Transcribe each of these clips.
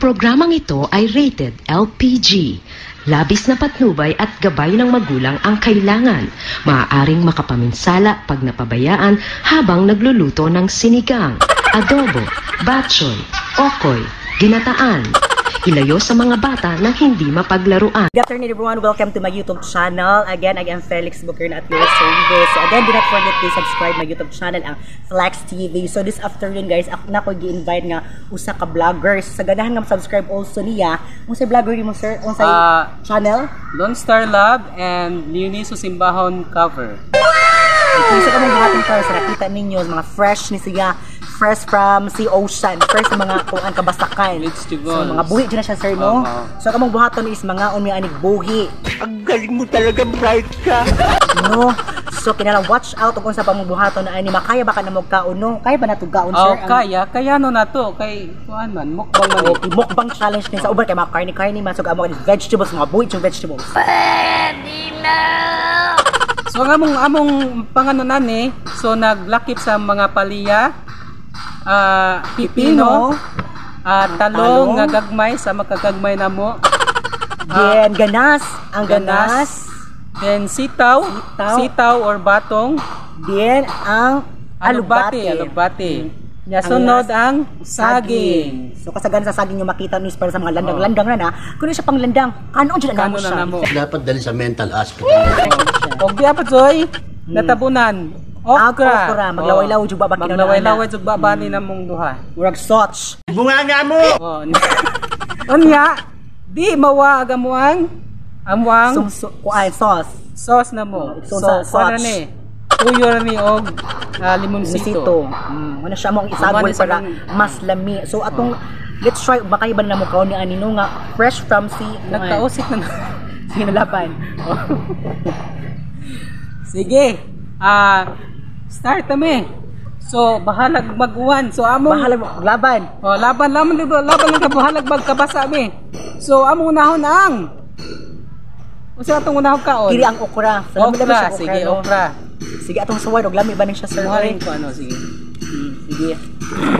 programang ito ay rated LPG. Labis na patnubay at gabay ng magulang ang kailangan. Maaaring makapaminsala pag napabayaan habang nagluluto ng sinigang, adobo, batchoy, okoy, ginataan. Ilayo sa mga bata na hindi mapaglaruan. Good afternoon everyone, welcome to my YouTube channel. Again, I am Felix Bukerna at your service. So again, do not forget to subscribe my YouTube channel, ang Flex TV. So this afternoon guys, ako na ko gi-invite nga usa ka vloggers. Sa ganahan nga subscribe also niya. Unsay vlogger ni mo sir? Unsay channel? Lone Star Love and Leonie Susimbahon cover. Isa ka mong buhaton ka, sa nakita ninyo, mga fresh ni siya. Fresh from sea ocean, fresh sa mga kuan kabasakan. Vegetables. So mga buhi dyan na siya sir, no? So kamong buhaton is mga unmi anig buhi. Ang galing mo talaga, bright ka. No? So kinala watch out kung sa pamumuhaton na ani makaya ba ka na magkaon, no? Kaya ba natong kaon sir? Kaya no na to kay kuan man mukbang man. Mukbang challenge ni sa uban kay mga karni man so amo vegetables, mga buhi yung vegetables. So among panganunan ni, so naglakip sa mga palya, pipino, talong nga gagmay sa makagagmay na mo. Then ganas, ang ganas. Then sitaw or batong. Then ang alubate. Nya sunod ang saging. So kasagan sa saging yung makita niyo para sa mga landang-landang na kuno siya pang landang. Ano dyan na mo siya? Dapat dali sa mental hospital. Og di apat joy natabunan. Okra. Maglaway-laway jud ba Maglaway-laway jud ba bani na mong duha. Murag sauce. Bunga nga mo! Unya, di mawa agamuang amwang sauce. Sauce na mo. So para ni tuyo ni og limonsito. Ano siya mo ang isagol para mas lami. So atong let's try baka iba na mo kaon ni anino nga fresh from sea. Nagkausik na sinalapan. Sige. Start kami. So bahalag mag-uwan. So among bahalag laban. Laban dito. Laban lang ka bahalag magkabasa mi. So among unahon ang usa atong unahon kaon. Kiri ang okra. Sige, okra. Sige atong suway og lami ba ning siya sir? Muharing ko ano sige. Sige.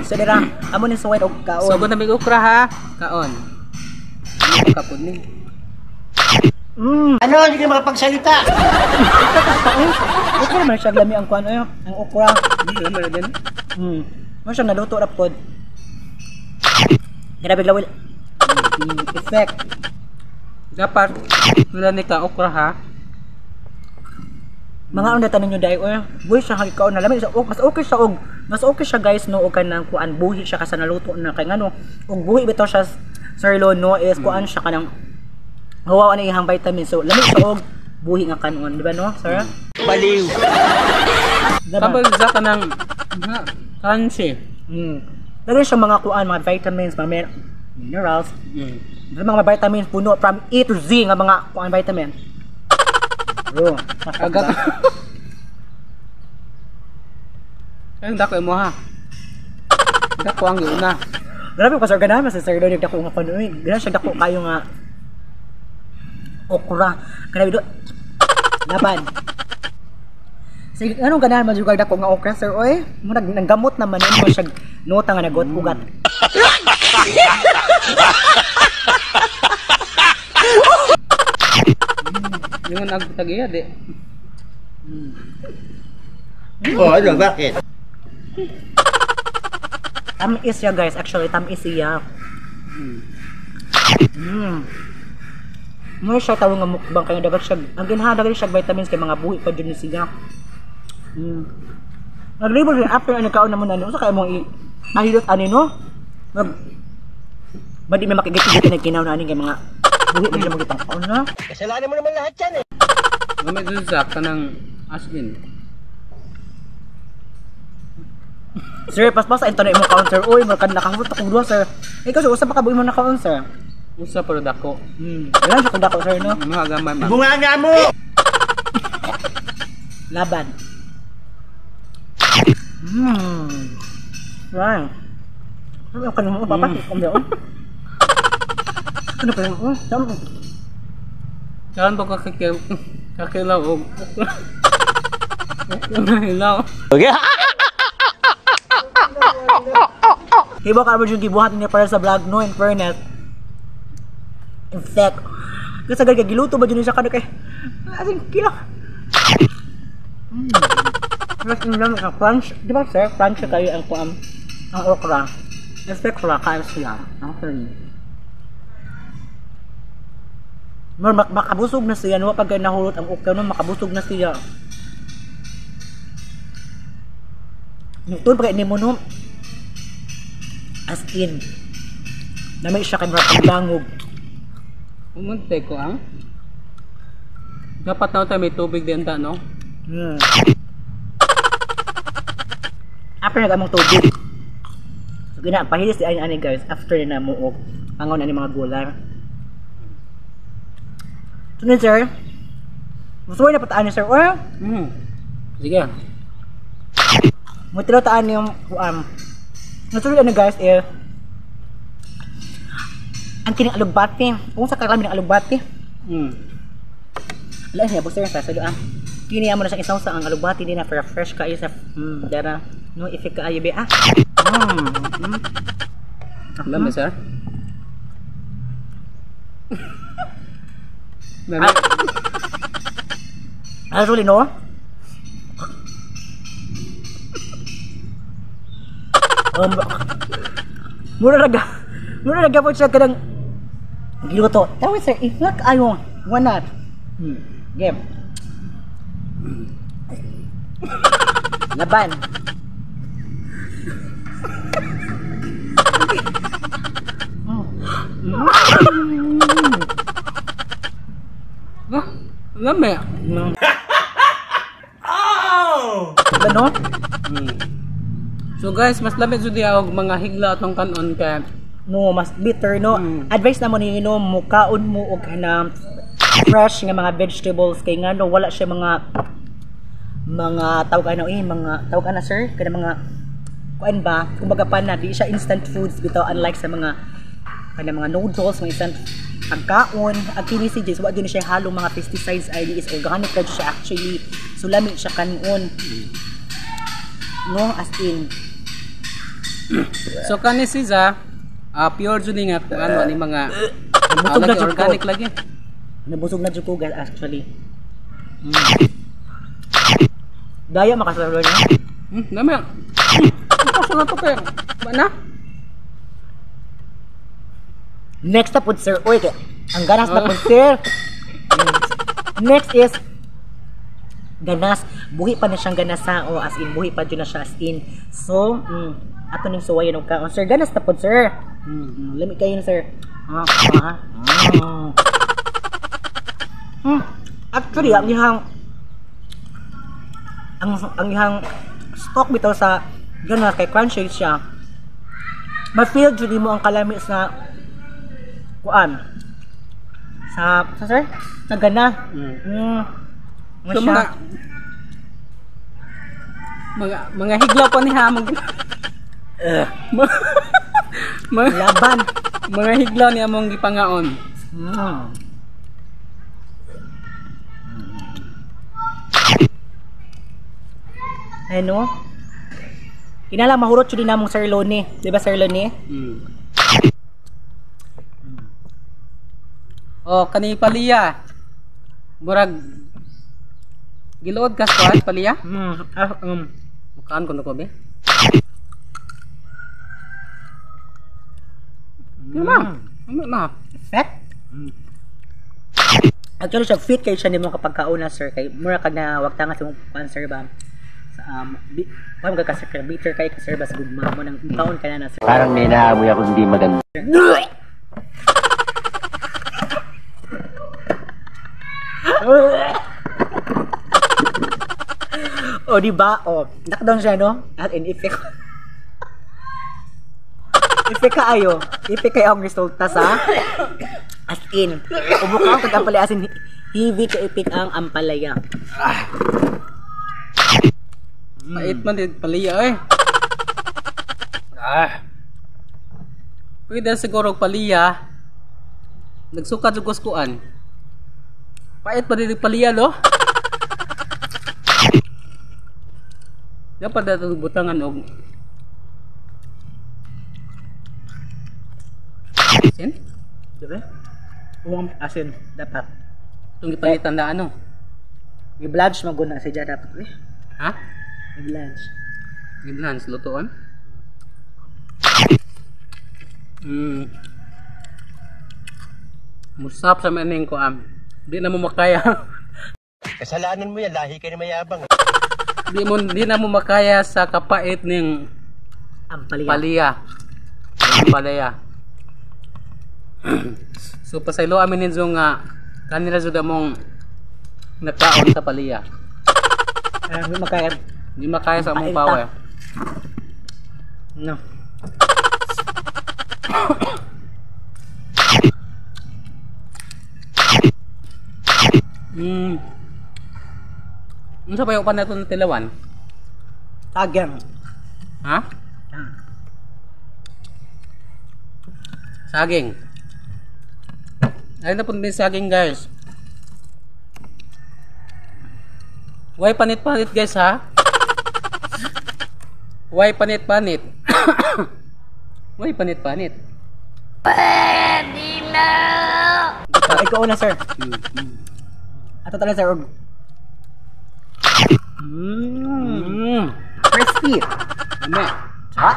So dira amo ni suway og kaon. So gud na mig okra ha. Kaon. Kapod ni. Ano? Hindi ka makapagsalita. Okay naman siya lami ang kuan ang okra. Hindi naman din. Mo siya naluto ra pod. Grabe lawil. Effect. Dapat wala ni ka okra ha. Mga onda tanan nyo dai buhi siya hagikaon na lami mas okay siya guys no og kanang kuan buhi siya kasi naluto na kay ngano og buhi bitaw siya sir lo no is kuan siya kanang hawa na ihang vitamin so lami siya og buhi nga kanon di ba no sir? Baliw. Kapag sa kanang kansi. Daghan siya mga kuan mga vitamins, mga minerals. Mga vitamins puno from A to Z nga mga kuan vitamin. Bro, agad. Ang dako mo ha. Dako ang una. Grabe ko sa ganahan sa sir do dako nga kuno. Gana siya dako kayo nga okra. Grabe do. Laban. Sige, anong ganahan man jud dako nga okra sir oy? Mo nanggamot naman mo siya nota nga nagot-ugat. Yung nagtagiya di. Ano, bakit? Tamis siya guys, actually tamis siya. Mo siya tawag nga mukbang kaya dagat siya. Ang ginhadagan siya vitamins kay mga buhi pa dun siya. Naglibot rin after ano kaon na mo na no. Sa kaya mong nahilot ani no? Ba di may makigit-git na kinaw na ani kay mga buhi mo na magitang kaon na. Kasalanan mo naman lahat yan eh. Gamit dun sa kanang asin. Sir, pas-pas ito na imong kaon sir. Uy, makan nakahurot akong duha sir. Ikaw sir, usa pa ka buhi mo na kaon sir. Usa pero dako. Wala siya kung dako sir no? Mga gamay man. Bunga nga mo! Laban. Right. Ano ka naman papasok ko ba? Ano pa yun? Tama. Saan ba kakilaw o? Kakilaw. Okay. Hiba ka naman yung gibuhat niya para sa vlog no, in fairness. In fact, kasi agad giluto ba dyan siya kada kay asin kila. Mas yung crunch, di ba sir? Crunch kayo ang okra. In fact, wala kayo siya. Okay. Makabusog na siya, no? Pag nahulot ang okra, no? Makabusog na siya. Ito, pag ini mo, no? As in, na may siya kay mga pagbangog. Umunti ko ang. Dapat na tayo may tubig din ta, no? After nag-among tubig. So, pahilis si ani guys. After na muog. Pangaw na ni mga gulay. Sunod sir. Gusto na pataan niyo sir. Or? Sige. Mutilo taan yung nasunod ano guys ang kining alugbati. Kung sa karami ng alugbati. Wala siya, buksan sa doon. Kini mo na siyang isaw sa ang alugbati din na para fresh kayo sa dara. No, ifik ka ayo be Alam mo, sir? Actually, no? Mura raga po siya kadang giluto. Tawid sir, ifak ayo. Wanat. Game. Laban. Alam mo yan? Ano? So guys, mas lamig jud og mga higla atong kanon kay No, mas bitter no. Advice na mo ni mukaon mo og kanang fresh nga mga vegetables kay ngano wala siya mga tawag ana sir kada mga kuan ba kumbaga pa na di siya instant foods bitaw unlike sa mga noodles mga instant pagkaon ang kini si Jace wa gyud siya halong mga pesticides ay is organic ra siya actually so lami siya kanon no as in so kani siya pure jud nga kung ano ni mga Nabusog na jud ko. organic lagi. Nabusog na jud ko guys actually. Daya makasarap niya. Dami. Ito na to kaya. Bana? Next up sir. Oy, ang ganas na po sir. Next is ganas. Buhi pa na siyang ganasa o as in buhi pa dyan na siya as in. So, ato ning suwayan og kaon. Sir, ganas na po sir. Lamig kayo na sir. Actually, ang ihang stock bitaw sa ganas kay crunchy siya. Ma-feel jud mo ang kalami sa kuan. Sa sir? Sa gana. So, mga higlaw pa ni ha Laban. mga higlaw ni among gipangaon. Ano? Kinala mahurot jud namong Sir Loni, di ba Sir Loni? Oh, kani paliya. Murag giluod ka squad paliya? Mukaan ko na ko be. Ma. Fet? Actually siya fit kay siya nimo kapag kauna sir kay mura kag na wagta nga sa mong cancer ba. Sa wala ka kasi bitter kay sir ba sa gugma mo nang kaon ka na sir. Parang may naamoy ako hindi maganda. O di ba? O, knockdown siya no? At in effect. Effect kaayo. Effect kayo ang resulta sa as in. Ubukang kag-ampalaya as in heavy ka effect ang ampalaya. Mait man din paliya eh. Pwede siguro paliya. Nagsukat jud kuskuan. Pait pa din paliya no? Dapat dapat butangan og Sin? Diba? Kung asin, dapat. Itong ipalitan na ano? I-blanch maguna siya dapat. Ha? I-blanch. Giblans, lutoan? Musap sa maning ko di na mo makaya. Kasalanan mo yan, lahi ka na mayabang. di na mo makaya sa kapait ning Ampalaya. palaya. So pasaylo amin ninyo nga kanila jud among nakaon sa palaya. Hindi makaya. Di makaya sa among Paita. power. No. Unsa pa yung panato ng tilawan? Tagang. Ha? Saging. Ayun na po din saging guys. Why panit-panit guys ha? Why panit-panit? Why panit-panit? Ikaw una, sir. Ato talaga, sir. Crispy. Ame. Ha?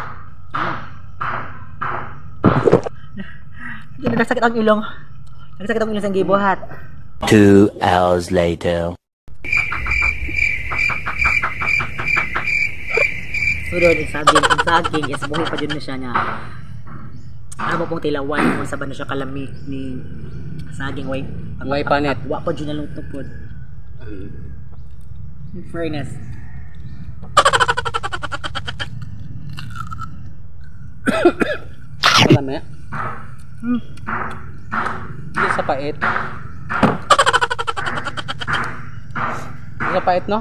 Hindi nagsakit ang ilong. Nagsakit ang ilong sa gibuhat. 2 hours later. Sunod, ang saging is buhay pa dyan na siya nga. Ano mo pong tilawan kung saan na siya kalami ni saging way. Way panit. Wa pa dyan na lang tupod. In fairness. Malami. Hindi sa pait. Hindi sa pait no?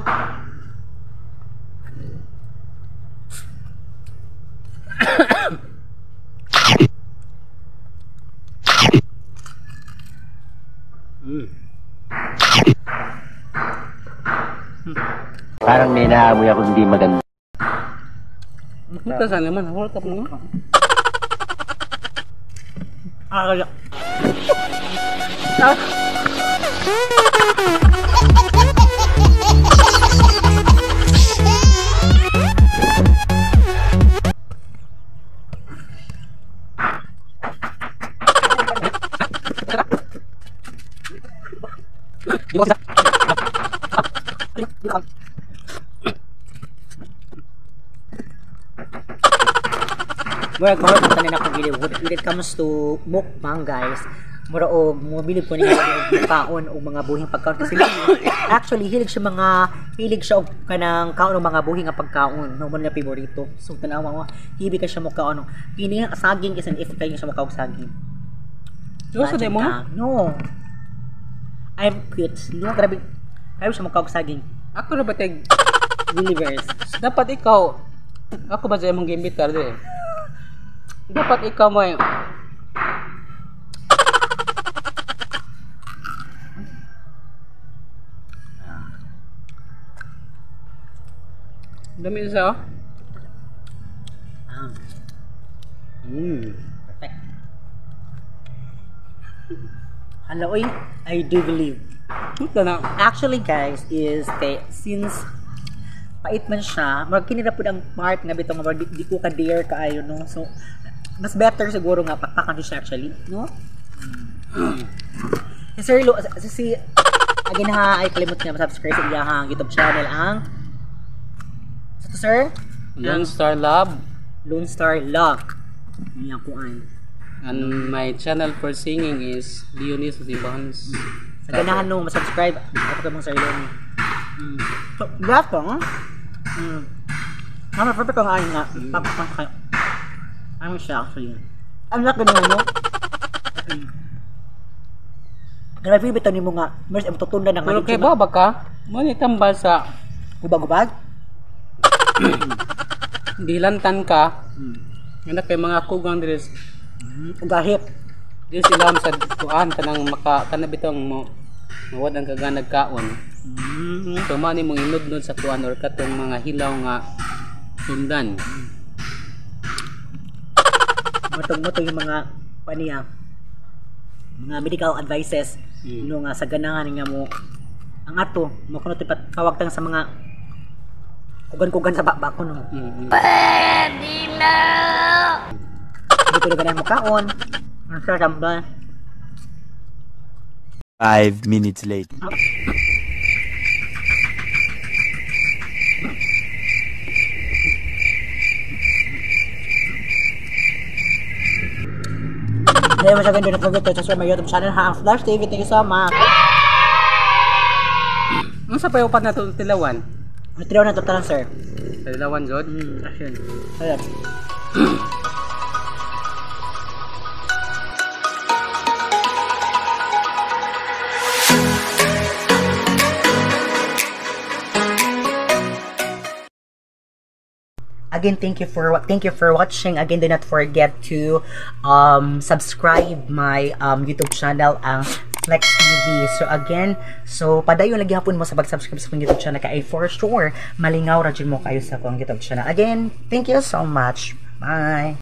Parang may naamoy ako hindi maganda. Ito saan naman? Hold up mo. Kaya. Well, kung tanin ako gili, when it comes to mukbang, guys, mura og mobilib ko niya og kaon o mga buhing pagkaon kasi actually hilig siya og kanang kaon og mga buhing nga pagkaon no mo na favorito. So tanawa mo, hibi ka siya mo kaon. Pini nga saging is an if kayo siya mo kaog saging. Gusto din mo? No. I'm quit. No, grabe. Kayo siya mo kaog saging. Ako na ba tag Universe. dapat ikaw ako ba dyan mong gimbit ka rin? Dapat ikaw mo yung dami isa oh. Perfect. Hello, oy. I do believe. Ito na. Actually, guys, is since pait man siya, magkinira po ang part nga bitong di ko ka-dare kaayo, no? So, mas better siguro nga pakpakan siya actually, no? Sir Lo, si again ha, ay kalimot nga ma-subscribe sa iyang YouTube channel ang sa sir? Lone Star Lab. Lone Star Love. Yan kuan. And my channel for singing is Leonis Sibans. Sa ganahan no, ma-subscribe. Ako ka mong Sir Leonie. So, gato, ha? Mama, perfect ang ayon nga. Papapan kayo. Ano siya actually? Ang laki naman, no? Grabe, bitaw ni mo nga. Mas, tutundan na nga. Pero kay baba ka, muna tambal sa Gubag-gubag? dilantan ka. Nga kay mga kugang dres. Ugahip. Di sila sa kuan kanang kanabitong mo mawad ang kaganag kaon. So mani mong inudnod sa kuan or katong mga hilaw nga sundan. Matog-matog yung mga paniya. mga medical advices no nga sa ganahan nga mo ang ato mo kuno tipat kawagtang sa mga kugan-kugan sa baba ko no. Pwede na. Dito na ganyan mo kaon. Ang sarap ba? 5 minutes later. Ngayon masyadong do not forget to subscribe my YouTube channel ha, ang Flash TV. Thank you so much. Ano sa payupat na ito tilawan? Matiraw na totalan sir. Tilawan, Jod? Action. Ayan. Again, thank you for watching. Again, do not forget to subscribe my YouTube channel ang Flex TV. So again, padayon lagi hapon mo sa pag-subscribe sa YouTube channel kay for sure malingaw ra jud mo kayo sa akong YouTube channel. Again, thank you so much. Bye.